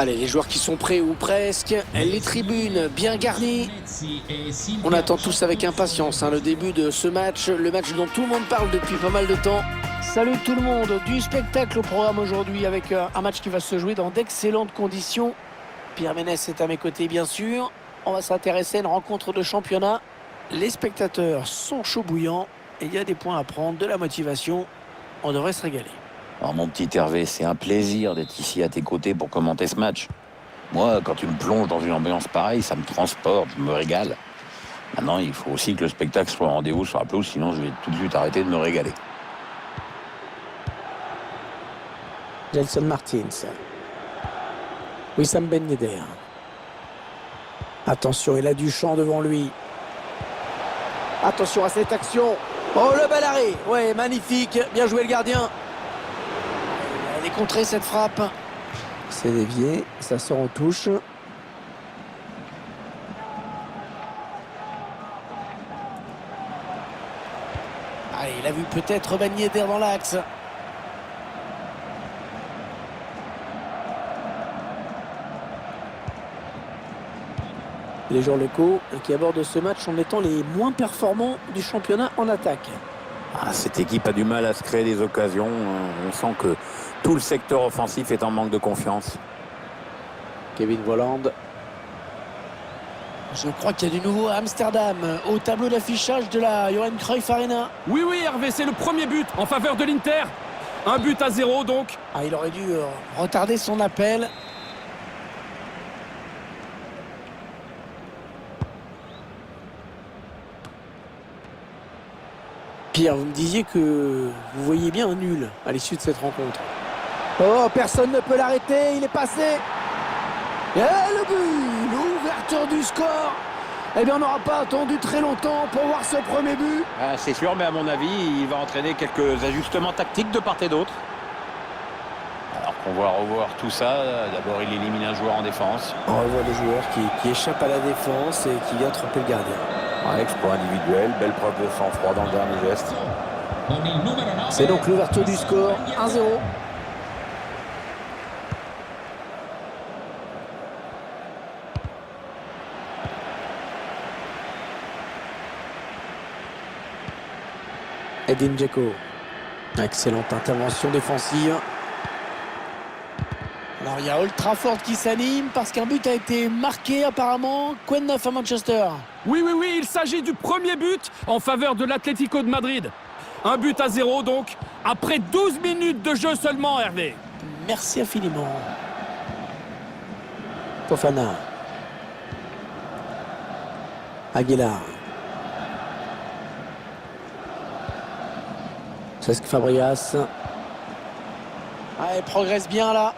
Allez, les joueurs qui sont prêts ou presque, les tribunes bien garnies. On attend tous avec impatience le début de ce match, le match dont tout le monde parle depuis pas mal de temps. Salut tout le monde, du spectacle au programme aujourd'hui avec un match qui va se jouer dans d'excellentes conditions. Pierre Ménès est à mes côtés bien sûr. On va s'intéresser à une rencontre de championnat. Les spectateurs sont chauds bouillants et il y a des points à prendre, de la motivation. On devrait se régaler. Alors mon petit Hervé, c'est un plaisir d'être ici à tes côtés pour commenter ce match. Moi, quand tu me plonges dans une ambiance pareille, ça me transporte, je me régale. Maintenant, il faut aussi que le spectacle soit au rendez-vous sur la pelouse, sinon je vais tout de suite arrêter de me régaler. Gelson Martins. Wissam Ben Yedder. Attention, il a du champ devant lui. Attention à cette action. Oh, le bel arrêt. Ouais, magnifique. Bien joué le gardien. Elle est contrée cette frappe. C'est dévié. Ça sort en touche. Allez, il a vu peut-être Ben Yedder dans l'axe. Les joueurs locaux qui abordent ce match en étant les moins performants du championnat en attaque. Cette équipe a du mal à se créer des occasions. On sent que tout le secteur offensif est en manque de confiance. Kevin Volland. Je crois qu'il y a du nouveau à Amsterdam, au tableau d'affichage de la Johan Cruyff Arena. Oui, Hervé, c'est le premier but en faveur de l'Inter. 1-0 donc. Il aurait dû retarder son appel. Pierre, vous me disiez que vous voyez bien un nul à l'issue de cette rencontre. Oh, personne ne peut l'arrêter, il est passé. Et le but, l'ouverture du score. Eh bien, on n'aura pas attendu très longtemps pour voir ce premier but. C'est sûr, mais à mon avis, il va entraîner quelques ajustements tactiques de part et d'autre. Alors qu'on va revoir tout ça, d'abord il élimine un joueur en défense. On revoit des joueurs qui échappent à la défense et qui viennent tromper le gardien. Exploit individuel, belle preuve de sang-froid dans le dernier geste. C'est donc l'ouverture du score, 1-0. Edin Dzeko. Excellente intervention défensive. Alors il y a Old Trafford qui s'anime parce qu'un but a été marqué apparemment. Quoi de neuf à Manchester? Oui, il s'agit du premier but en faveur de l'Atlético de Madrid. 1-0 donc, après 12 minutes de jeu seulement, Hervé. Merci infiniment. Fofana. Aguilar. Cesc Fabregas. Il progresse bien là.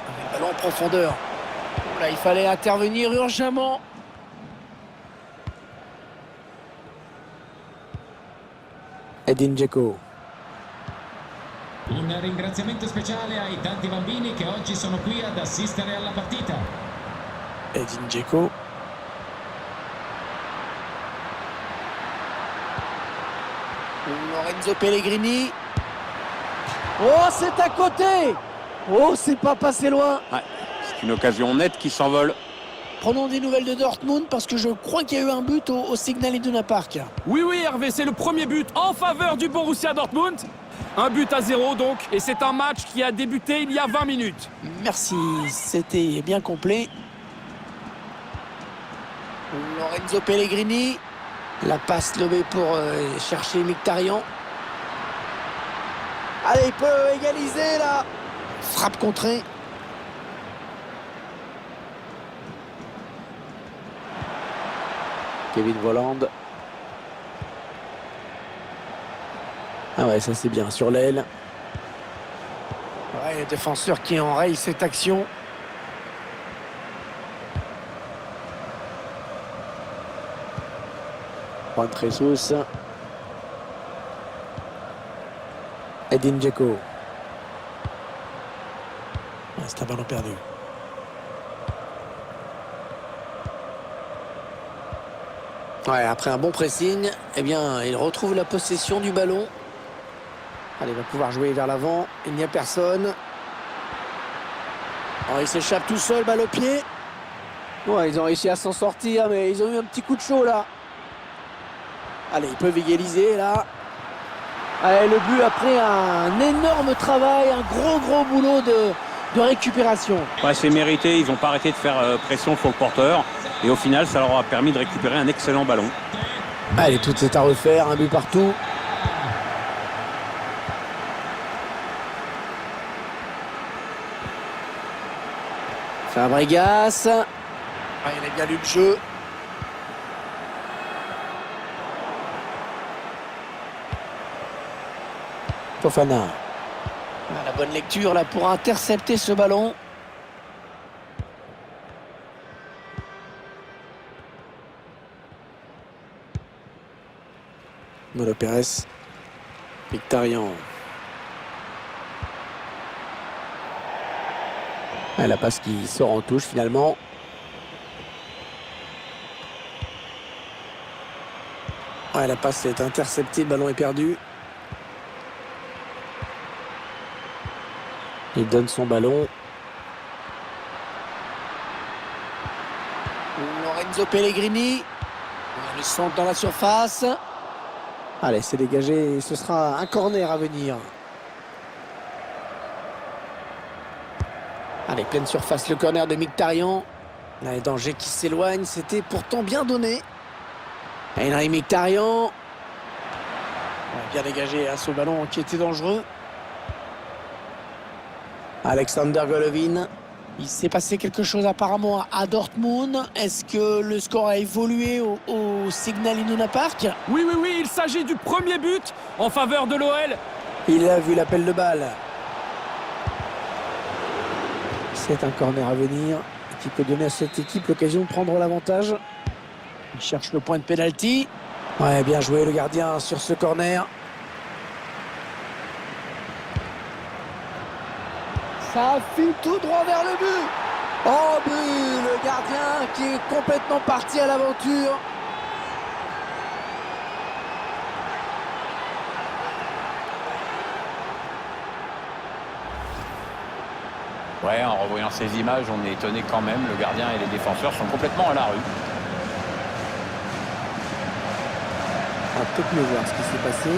Le ballon en profondeur. Là, il fallait intervenir urgemment. Edin Dzeko. Un ringraziamento speciale ai tanti bambini che oggi sono qui ad assistere alla partita. Edin Dzeko. Lorenzo Pellegrini. Oh, c'est à côté. Oh, c'est pas passé loin. C'est une occasion nette qui s'envole. Prenons des nouvelles de Dortmund parce que je crois qu'il y a eu un but au Signal Iduna Park. Oui, Hervé, c'est le premier but en faveur du Borussia Dortmund. 1-0 donc, et c'est un match qui a débuté il y a 20 minutes. Merci, c'était bien complet. Lorenzo Pellegrini. La passe lobée pour chercher Mkhitaryan. Allez, il peut égaliser là. Frappe contrée. Kevin Volland. Ça c'est bien sur l'aile. Le défenseur qui enraye cette action. Juan Jesus. Edin Dzeko. C'est un ballon perdu. Après un bon pressing, il retrouve la possession du ballon. Allez, il va pouvoir jouer vers l'avant. Il n'y a personne. Oh, il s'échappe tout seul, balle au pied. Ouais, ils ont réussi à s'en sortir, mais ils ont eu un petit coup de chaud là. Allez, ils peuvent égaliser là. Allez, le but après un énorme travail, un gros boulot de récupération. Ouais, c'est mérité, ils n'ont pas arrêté de faire pression sur le porteur. Et au final, ça leur a permis de récupérer un excellent ballon. Allez, tout est à refaire, un but partout. Fabregas. Ah, il a bien lu le jeu. Fofana. Ah, la bonne lecture là pour intercepter ce ballon. Molo Pérez. Mkhitaryan. Ah, la passe qui sort en touche finalement. Ah, la passe est interceptée, le ballon est perdu. Il donne son ballon. Lorenzo Pellegrini. Le centre dans la surface. Allez, c'est dégagé et ce sera un corner à venir. Allez, pleine surface, le corner de Mkhitaryan. Là, les dangers qui s'éloignent, c'était pourtant bien donné. Henry Mkhitaryan. Bien dégagé à ce ballon qui était dangereux. Alexander Golovin. Il s'est passé quelque chose apparemment à Dortmund. Est-ce que le score a évolué au Signal Iduna Park? Oui, il s'agit du premier but en faveur de l'OL. Il a vu l'appel de balle. C'est un corner à venir qui peut donner à cette équipe l'occasion de prendre l'avantage. Il cherche le point de pénalty. Ouais, bien joué le gardien sur ce corner. Ça file tout droit vers le but. Oh, but, le gardien qui est complètement parti à l'aventure. Ouais, en revoyant ces images, on est étonné quand même. Le gardien et les défenseurs sont complètement à la rue. On va peut-être mieux voir ce qui s'est passé.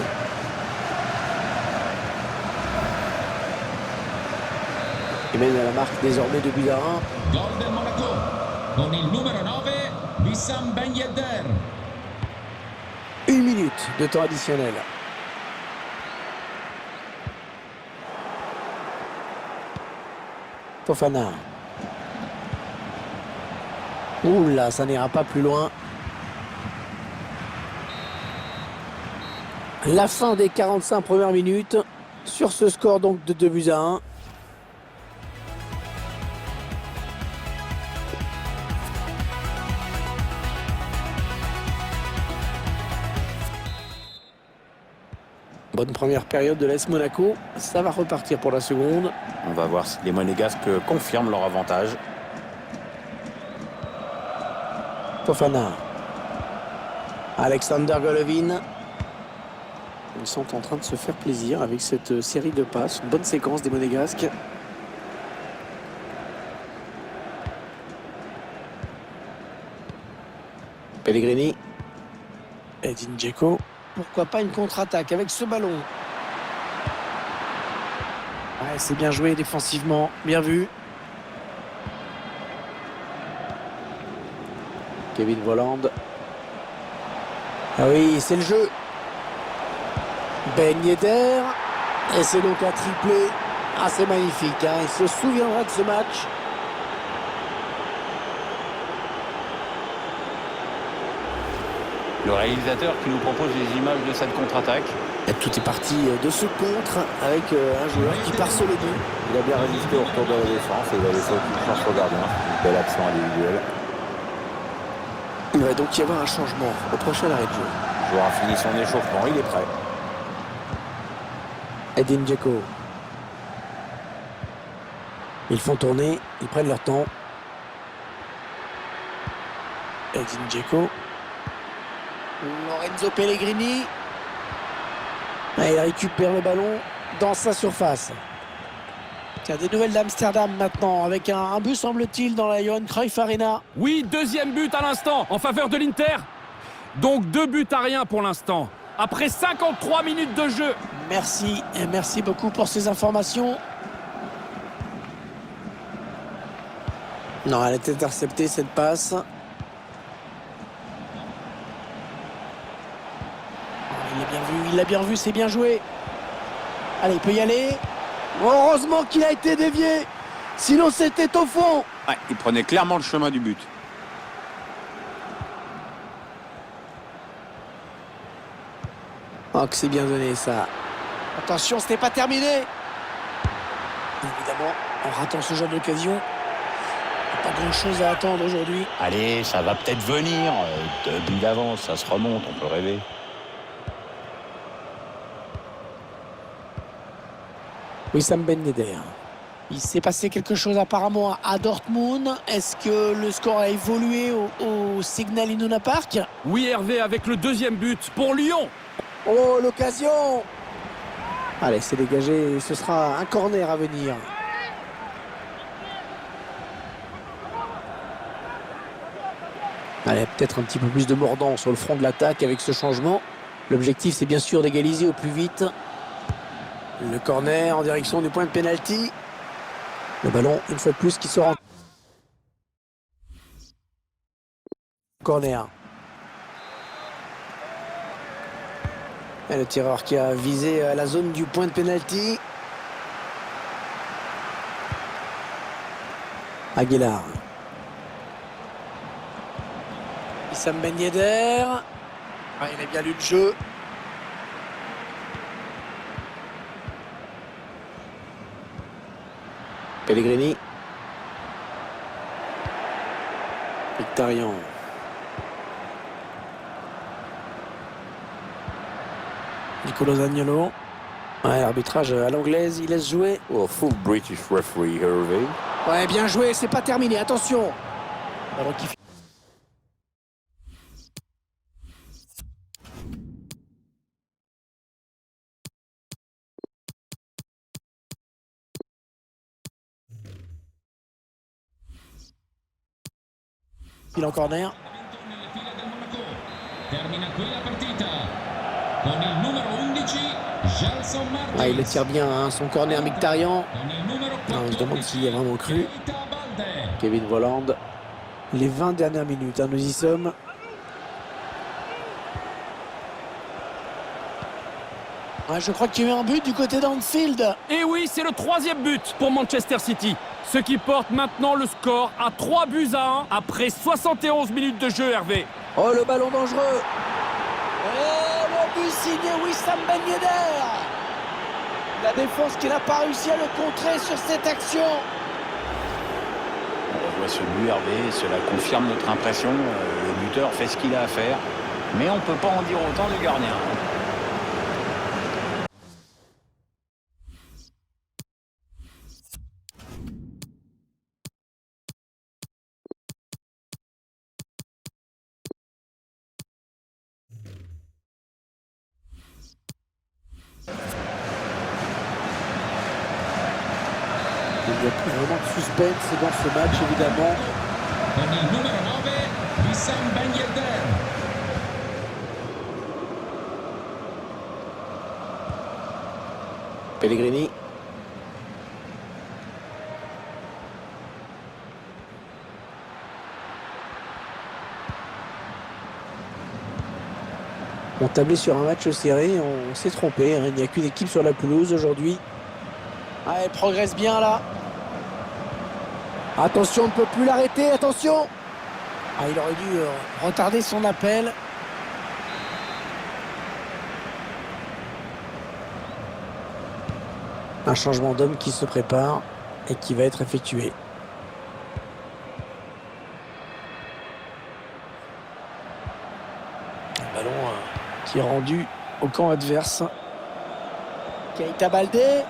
Et mène à la marque désormais de but à 1. Gol del Monaco con il numero 9 Wissam Ben Yedder. 1 minute de temps additionnel. Fofana. Oula, ça n'ira pas plus loin. La fin des 45 premières minutes sur ce score donc de 2 buts à 1. Bonne première période de l'AS Monaco. Ça va repartir pour la seconde. On va voir si les Monégasques confirment leur avantage. Fofana. Alexander Golovin. Ils sont en train de se faire plaisir avec cette série de passes. Une bonne séquence des Monégasques. Pellegrini. Edin Dzeko. Pourquoi pas une contre-attaque avec ce ballon? Ouais, c'est bien joué défensivement. Bien vu. Kevin Volland. Ah oui, c'est le jeu. Ben Yedder. Et c'est donc un triplé. Ah, c'est magnifique. Hein. Il se souviendra de ce match. Le réalisateur qui nous propose les images de cette contre-attaque. Et tout est parti de ce contre avec un joueur qui part sur le but. Il a bien résisté au retour de la défense et il a laissé aucune chance au gardien. Une belle action individuelle. Il va donc y avoir un changement au prochain arrêt de jeu. Le joueur a fini son échauffement, il est prêt. Edin Dzeko. Ils font tourner, ils prennent leur temps. Edin Dzeko. Lorenzo Pellegrini. Et il récupère le ballon dans sa surface. Tiens, des nouvelles d'Amsterdam maintenant, avec un but semble-t-il dans la Johan Cruyff Arena. Oui, deuxième but à l'instant en faveur de l'Inter. Donc 2 buts à rien pour l'instant. Après 53 minutes de jeu. Merci, et merci beaucoup pour ces informations. Non, elle est interceptée cette passe. Il l'a bien vu, c'est bien joué. Allez, il peut y aller. Heureusement qu'il a été dévié. Sinon, c'était au fond. Ouais, il prenait clairement le chemin du but. Oh, que c'est bien donné, ça. Attention, ce n'est pas terminé. Évidemment, en ratant ce genre d'occasion, pas grand-chose à attendre aujourd'hui. Allez, ça va peut-être venir. 2 buts d'avance, ça se remonte, on peut rêver. Wissam Ben Yedder. Il s'est passé quelque chose apparemment à Dortmund. Est-ce que le score a évolué au Signal Iduna Park? Oui, Hervé, avec le deuxième but pour Lyon. Oh, l'occasion! Allez, c'est dégagé. Ce sera un corner à venir. Allez, peut-être un petit peu plus de mordant sur le front de l'attaque avec ce changement. L'objectif, c'est bien sûr d'égaliser au plus vite. Le corner en direction du point de pénalty. Le ballon, une fois de plus, qui sort en corner. Et le tireur qui a visé la zone du point de pénalty. Aguilar. Wissam Ben Yedder. Ah, il a bien lu le jeu. Pellegrini. Mkhitaryan. Nicolo Zaniolo. Ouais, l'arbitrage à l'anglaise, il laisse jouer. Oh, full British referee, Hervé. Ouais, bien joué, c'est pas terminé, attention. Ballon qui il en corner. Termina qui la partita con il numero 11 Gelson Martins. Ah, il le tire bien, hein, son corner Mkhitaryan. Con il numero On se 14 demande s'il y a vraiment cru. Keita Balde. Kevin Volland. Les 20 dernières minutes, hein, nous y sommes. Ouais, je crois qu'il y a eu un but du côté d'Anfield. Et oui, c'est le 3e but pour Manchester City. Ce qui porte maintenant le score à 3 buts à 1 après 71 minutes de jeu, Hervé. Oh, le ballon dangereux. Oh, le but signé Wissam Ben Yedder. La défense qui n'a pas réussi à le contrer sur cette action. On voit ce but, Hervé, cela confirme notre impression. Le buteur fait ce qu'il a à faire. Mais on ne peut pas en dire autant du gardien. Il n'y a plus vraiment de suspense dans ce match, évidemment. Con il numero 9 Wissam Ben Yedder. Pellegrini. On tablait sur un match serré, on s'est trompé, hein. Il n'y a qu'une équipe sur la pelouse aujourd'hui. Ah, elle progresse bien là. Attention, on ne peut plus l'arrêter, attention. Ah, il aurait dû retarder son appel. Un changement d'homme qui se prépare et qui va être effectué. Un ballon qui est rendu au camp adverse. Keita Balde.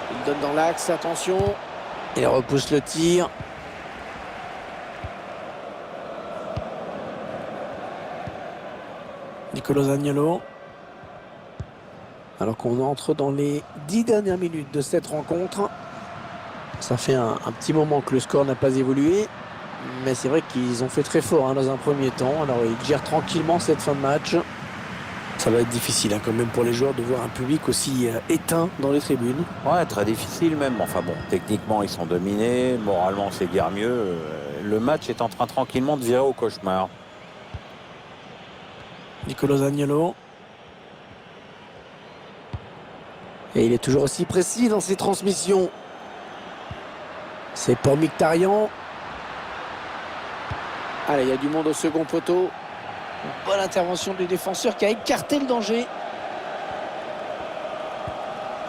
Il donne dans l'axe, attention. Il repousse le tir. Nicolo Zaniolo. Alors qu'on entre dans les 10 dernières minutes de cette rencontre. Ça fait un petit moment que le score n'a pas évolué. Mais c'est vrai qu'ils ont fait très fort dans un premier temps. Alors ils gèrent tranquillement cette fin de match. Ça va être difficile quand même pour les joueurs de voir un public aussi éteint dans les tribunes. Ouais, très difficile même. Enfin bon, techniquement, ils sont dominés. Moralement, c'est guère mieux. Le match est en train tranquillement de virer au cauchemar. Nicolo Zaniolo. Et il est toujours aussi précis dans ses transmissions. C'est pour Mkhitaryan. Allez, il y a du monde au second poteau. Bonne intervention du défenseur qui a écarté le danger.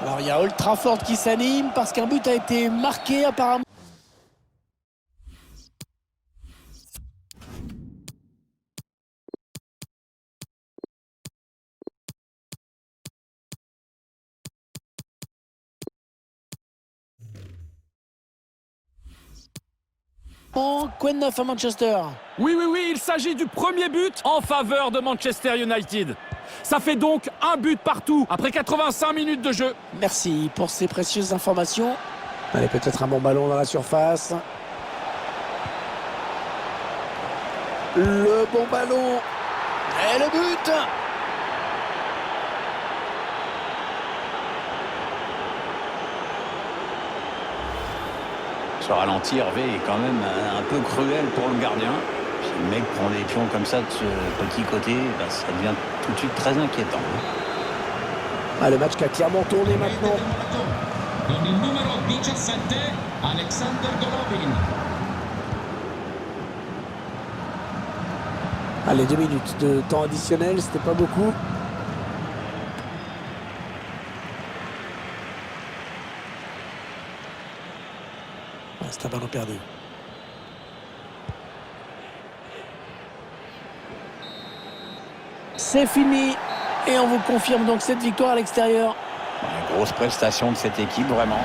Alors il y a Old Trafford qui s'anime parce qu'un but a été marqué apparemment. Quoi de neuf à Manchester? Oui, il s'agit du premier but en faveur de Manchester United. Ça fait donc un but partout après 85 minutes de jeu. Merci pour ces précieuses informations. Allez, peut-être un bon ballon dans la surface. Le bon ballon. Et le but. Ce ralenti, Hervé, est quand même un peu cruel pour le gardien. Si le mec prend des pions comme ça de ce petit côté, ça devient tout de suite très inquiétant. Le match qui a clairement tourné maintenant. Con il numero 17, Alexander Golovin. Allez, 2 minutes de temps additionnel, c'était pas beaucoup. C'est un ballon perdu. C'est fini. Et on vous confirme donc cette victoire à l'extérieur. Grosse prestation de cette équipe, vraiment.